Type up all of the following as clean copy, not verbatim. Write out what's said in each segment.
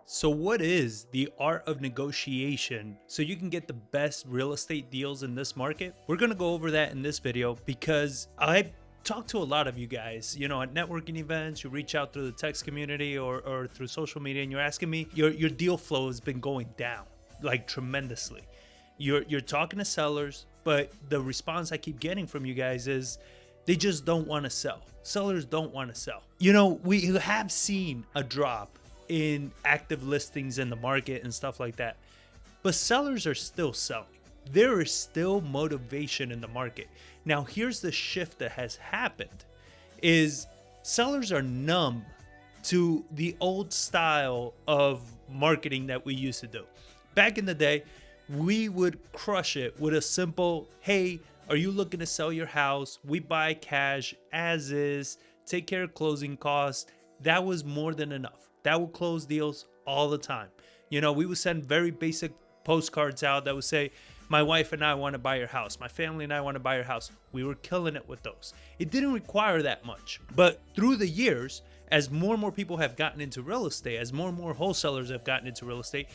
So what is the art of negotiation so you can get the best real estate deals in this market? We're going to go over that in this video because I talk to a lot of you guys, at networking events. You reach out through the text community or through social media, and you're asking me, your deal flow has been going down like tremendously. You're talking to sellers, but the response I keep getting from you guys is they just don't want to sell. Sellers don't want to sell. We have seen a drop in active listings in the market and stuff like that, but sellers are still selling. There is still motivation in the market. Now, here's the shift that has happened is sellers are numb to the old style of marketing that we used to do. Back in the day, we would crush it with a simple, hey, are you looking to sell your house? We buy cash as is, take care of closing costs. That was more than enough. That would close deals all the time. We would send very basic postcards out that would say, my wife and I want to buy your house. My family and I want to buy your house. We were killing it with those. It didn't require that much. But through the years, as more and more people have gotten into real estate, as more and more wholesalers have gotten into real estate,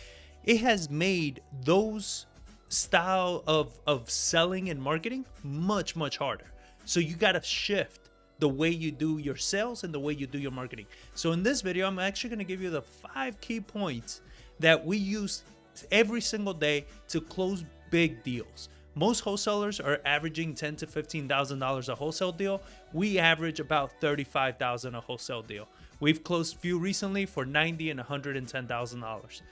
it has made those style of selling and marketing much, much harder. So you got to shift the way you do your sales and the way you do your marketing. So in this video, I'm actually going to give you the 5 key points that we use every single day to close big deals. Most wholesalers are averaging $10,000 to $15,000 a wholesale deal. We average about $35,000 a wholesale deal. We've closed few recently for $90,000 and $110,000.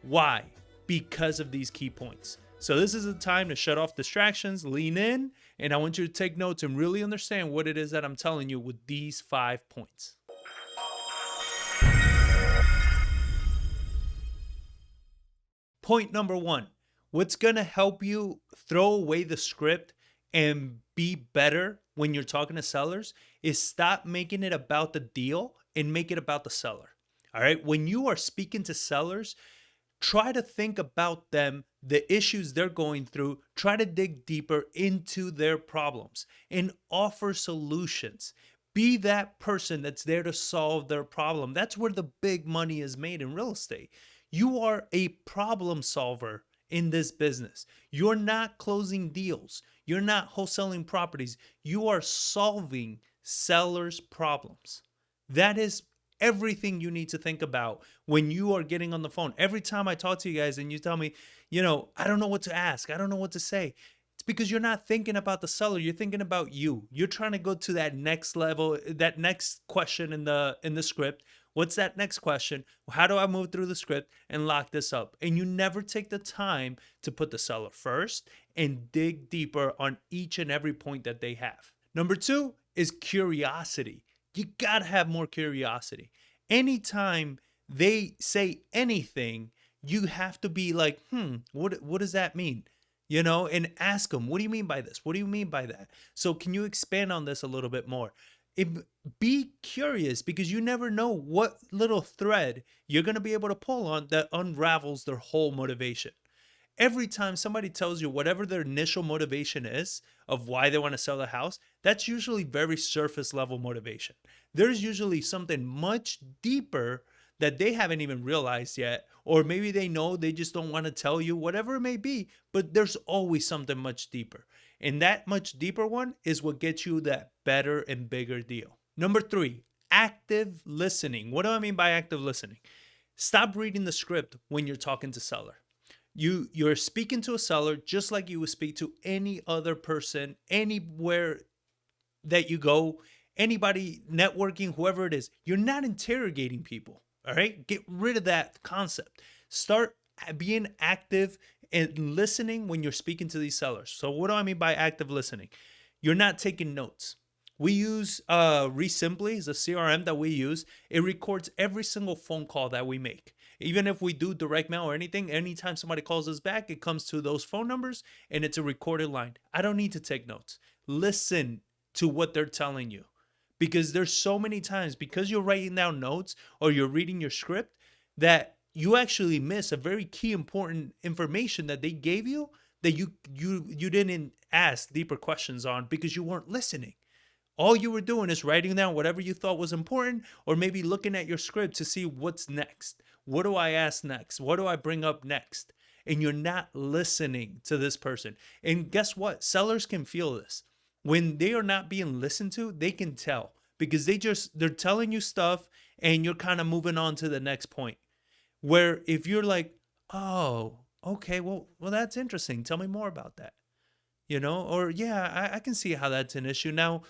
Why? Because of these key points. So this is the time to shut off distractions, lean in, and I want you to take notes and really understand what it is that I'm telling you with these 5 points. Point number 1, what's going to help you throw away the script and be better when you're talking to sellers is stop making it about the deal and make it about the seller. All right. When you are speaking to sellers, try to think about them, the issues they're going through, try to dig deeper into their problems and offer solutions. Be that person that's there to solve their problem. That's where the big money is made in real estate. You are a problem solver in this business. You're not closing deals. You're not wholesaling properties. You are solving sellers' problems. That is everything you need to think about when you are getting on the phone. Every time I talk to you guys and you tell me, I don't know what to ask, I don't know what to say, it's because you're not thinking about the seller. You're thinking about you. You're trying to go to that next level, that next question in the script. What's that next question? How do I move through the script and lock this up? And you never take the time to put the seller first and dig deeper on each and every point that they have. Number 2 is curiosity. You got to have more curiosity. Anytime they say anything, you have to be like, what does that mean? And ask them, what do you mean by this? What do you mean by that? So can you expand on this a little bit more? Be curious, because you never know what little thread you're going to be able to pull on that unravels their whole motivation. Every time somebody tells you whatever their initial motivation is of why they want to sell the house, that's usually very surface level motivation. There's usually something much deeper that they haven't even realized yet, or maybe they know, they just don't want to tell you, whatever it may be, but there's always something much deeper. And that much deeper one is what gets you that better and bigger deal. Number 3, active listening. What do I mean by active listening? Stop reading the script when you're talking to seller. You're speaking to a seller just like you would speak to any other person, anywhere that you go, anybody networking, whoever it is. You're not interrogating people, all right? Get rid of that concept. Start being active and listening when you're speaking to these sellers. So what do I mean by active listening? You're not taking notes. We use Resimpli, is a CRM that we use. It records every single phone call that we make. Even if we do direct mail or anything, anytime somebody calls us back, it comes to those phone numbers and it's a recorded line. I don't need to take notes. Listen to what they're telling you, because there's so many times, because you're writing down notes or you're reading your script, that you actually miss a very key important information that they gave you that you didn't ask deeper questions on because you weren't listening. All you were doing is writing down whatever you thought was important, or maybe looking at your script to see what's next. What do I ask next? What do I bring up next? And you're not listening to this person. And guess what? Sellers can feel this. When they are not being listened to, they can tell because they're telling you stuff and you're kind of moving on to the next point. Where if you're like, oh, okay, well, that's interesting. Tell me more about that. Or yeah, I can see how that's an issue. Now,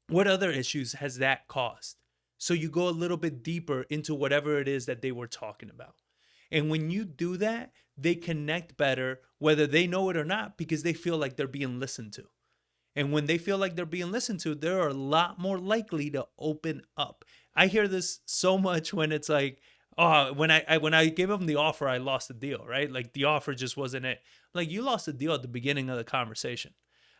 what other issues has that caused? So you go a little bit deeper into whatever it is that they were talking about. And when you do that, they connect better, whether they know it or not, because they feel like they're being listened to. And when they feel like they're being listened to, they're a lot more likely to open up. I hear this so much when it's like, oh, when I gave them the offer, I lost the deal, right? Like the offer just wasn't it. Like you lost the deal at the beginning of the conversation.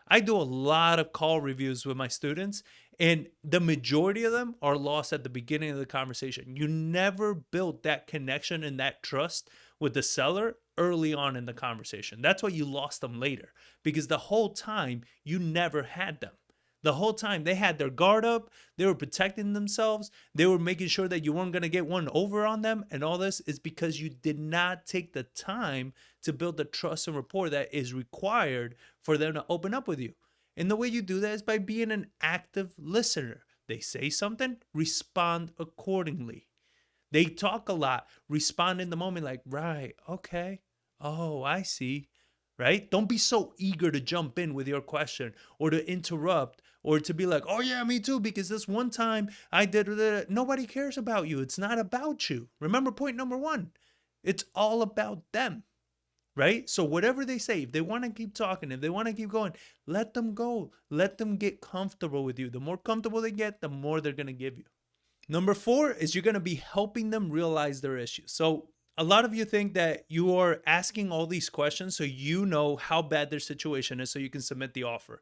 I do a lot of call reviews with my students, and the majority of them are lost at the beginning of the conversation. You never built that connection and that trust with the seller early on in the conversation. That's why you lost them later, because the whole time you never had them. The whole time they had their guard up, they were protecting themselves, they were making sure that you weren't going to get one over on them, and all this is because you did not take the time to build the trust and rapport that is required for them to open up with you. And the way you do that is by being an active listener. They say something, respond accordingly. They talk a lot, respond in the moment like, right, okay, oh, I see, right? Don't be so eager to jump in with your question or to interrupt or to be like, oh, yeah, me too, because this one time I did that. Nobody cares about you. It's not about you. Remember point number one, it's all about them, right? So whatever they say, if they want to keep talking, if they want to keep going, let them go. Let them get comfortable with you. The more comfortable they get, the more they're going to give you. Number 4 is you're going to be helping them realize their issues. So a lot of you think that you are asking all these questions so you know how bad their situation is so you can submit the offer.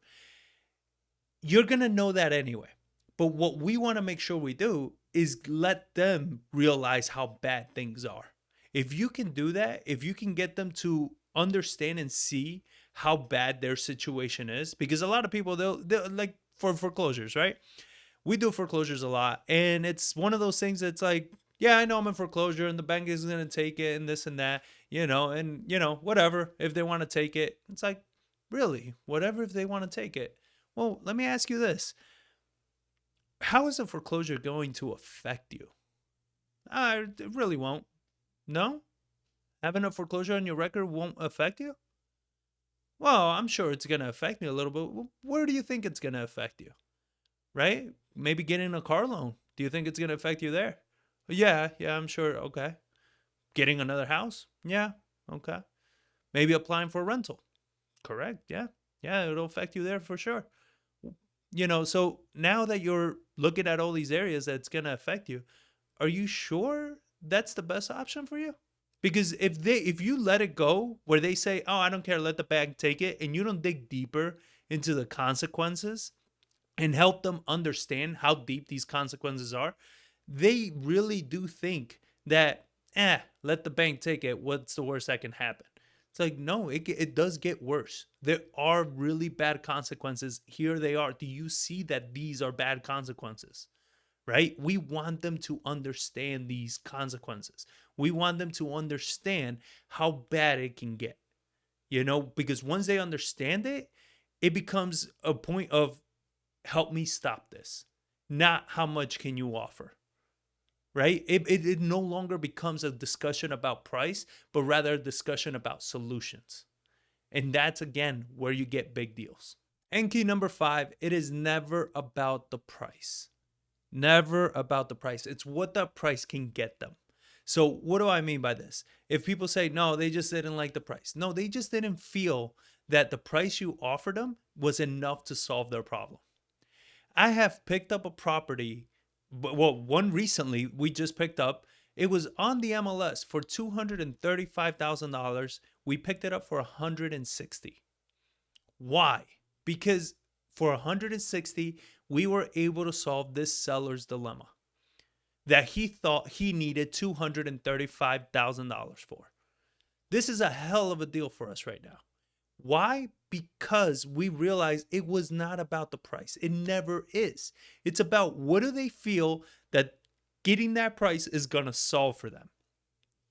You're going to know that anyway. But what we want to make sure we do is let them realize how bad things are. If you can do that, if you can get them to understand and see how bad their situation is, because a lot of people, they'll like for foreclosures, right? We do foreclosures a lot. And it's one of those things that's like, yeah, I know I'm in foreclosure and the bank is going to take it and this and that, whatever. If they want to take it, it's like, really, whatever if they want to take it. Well, let me ask you this. How is a foreclosure going to affect you? It really won't. No? Having a foreclosure on your record won't affect you? Well, I'm sure it's going to affect me a little bit. Where do you think it's going to affect you? Right? Maybe getting a car loan. Do you think it's going to affect you there? Yeah, I'm sure. Okay. Getting another house? Yeah, okay. Maybe applying for a rental. Correct. Yeah, it'll affect you there for sure. So now that you're looking at all these areas that's going to affect you, are you sure that's the best option for you? Because if you let it go where they say, oh, I don't care, let the bank take it, and you don't dig deeper into the consequences and help them understand how deep these consequences are, they really do think that, let the bank take it. What's the worst that can happen? It's like, no, it does get worse. There are really bad consequences. Here they are. Do you see that these are bad consequences? Right? We want them to understand these consequences. We want them to understand how bad it can get, because once they understand it, it becomes a point of help me stop this, not how much can you offer, right? It no longer becomes a discussion about price, but rather a discussion about solutions. And that's, again, where you get big deals. And key number 5, it is never about the price. Never about the price. It's what that price can get them. So what do I mean by this? If people say, no, they just didn't like the price. No, they just didn't feel that the price you offered them was enough to solve their problem. I have picked up a property, one recently we just picked up. It was on the MLS for $235,000. We picked it up for $160,000. Why? Because for $160,000, we were able to solve this seller's dilemma that he thought he needed $235,000 for. This is a hell of a deal for us right now. Why? Because we realized it was not about the price. It never is. It's about what do they feel that getting that price is going to solve for them.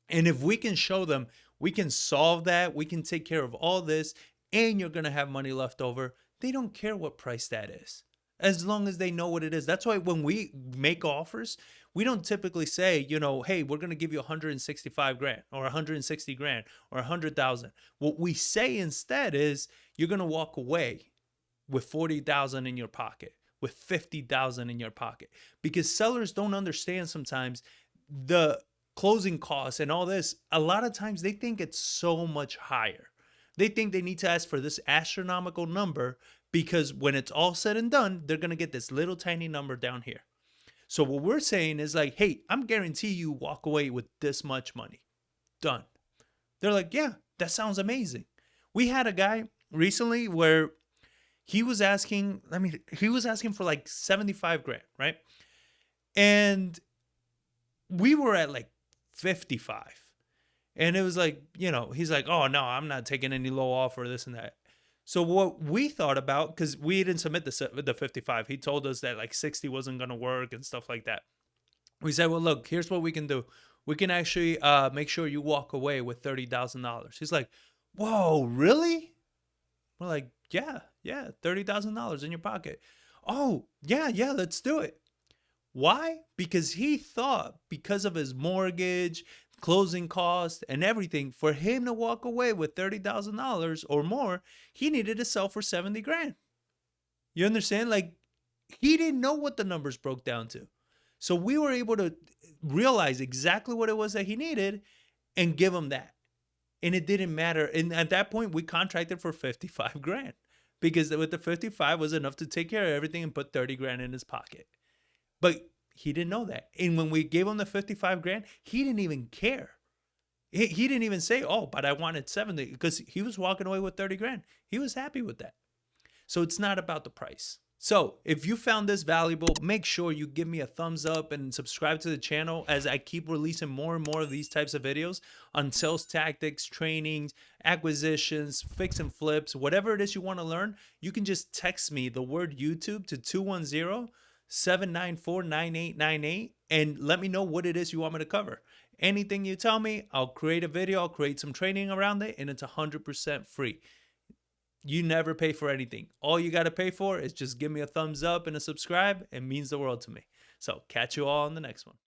And if we can show them we can solve that, we can take care of all this, and you're going to have money left over, they don't care what price that is as long as they know what it is. That's why when we make offers, we don't typically say, hey, we're going to give you 165 grand or 160 grand or 100,000. What we say instead is you're going to walk away with 40,000 in your pocket, with 50,000 in your pocket, because sellers don't understand sometimes the closing costs and all this. A lot of times they think it's so much higher. They think they need to ask for this astronomical number because when it's all said and done, they're going to get this little tiny number down here. So what we're saying is like, hey, I'm guarantee you walk away with this much money. Done. They're like, yeah, that sounds amazing. We had a guy recently where he was asking for like 75 grand, right? And we were at like 55. And it was like, he's like, oh no, I'm not taking any low offer, this and that. So what we thought about, because we didn't submit the 55, he told us that like 60 wasn't going to work and stuff like that. We said, well, look, here's what we can do. We can actually make sure you walk away with $30,000. He's like, whoa, really? We're like, yeah, $30,000 in your pocket. Oh, yeah, let's do it. Why? Because he thought because of his mortgage, closing costs, and everything, for him to walk away with $30,000 or more, he needed to sell for 70 grand. You understand? Like, he didn't know what the numbers broke down to. So we were able to realize exactly what it was that he needed and give him that. And it didn't matter. And at that point, we contracted for 55 grand because with the 55 was enough to take care of everything and put 30 grand in his pocket. But he didn't know that. And when we gave him the 55 grand, he didn't even care. He didn't even say, oh, but I wanted 70, because he was walking away with 30 grand. He was happy with that. So it's not about the price. So if you found this valuable, make sure you give me a thumbs up and subscribe to the channel as I keep releasing more and more of these types of videos on sales tactics, trainings, acquisitions, fix and flips, whatever it is you want to learn. You can just text me the word YouTube to 210-794-9898 and let me know what it is you want me to cover. Anything you tell me, I'll create a video, I'll create some training around it, and it's 100% free. You never pay for anything. All you got to pay for is just give me a thumbs up and a subscribe. It means the world to me. So catch you all on the next one.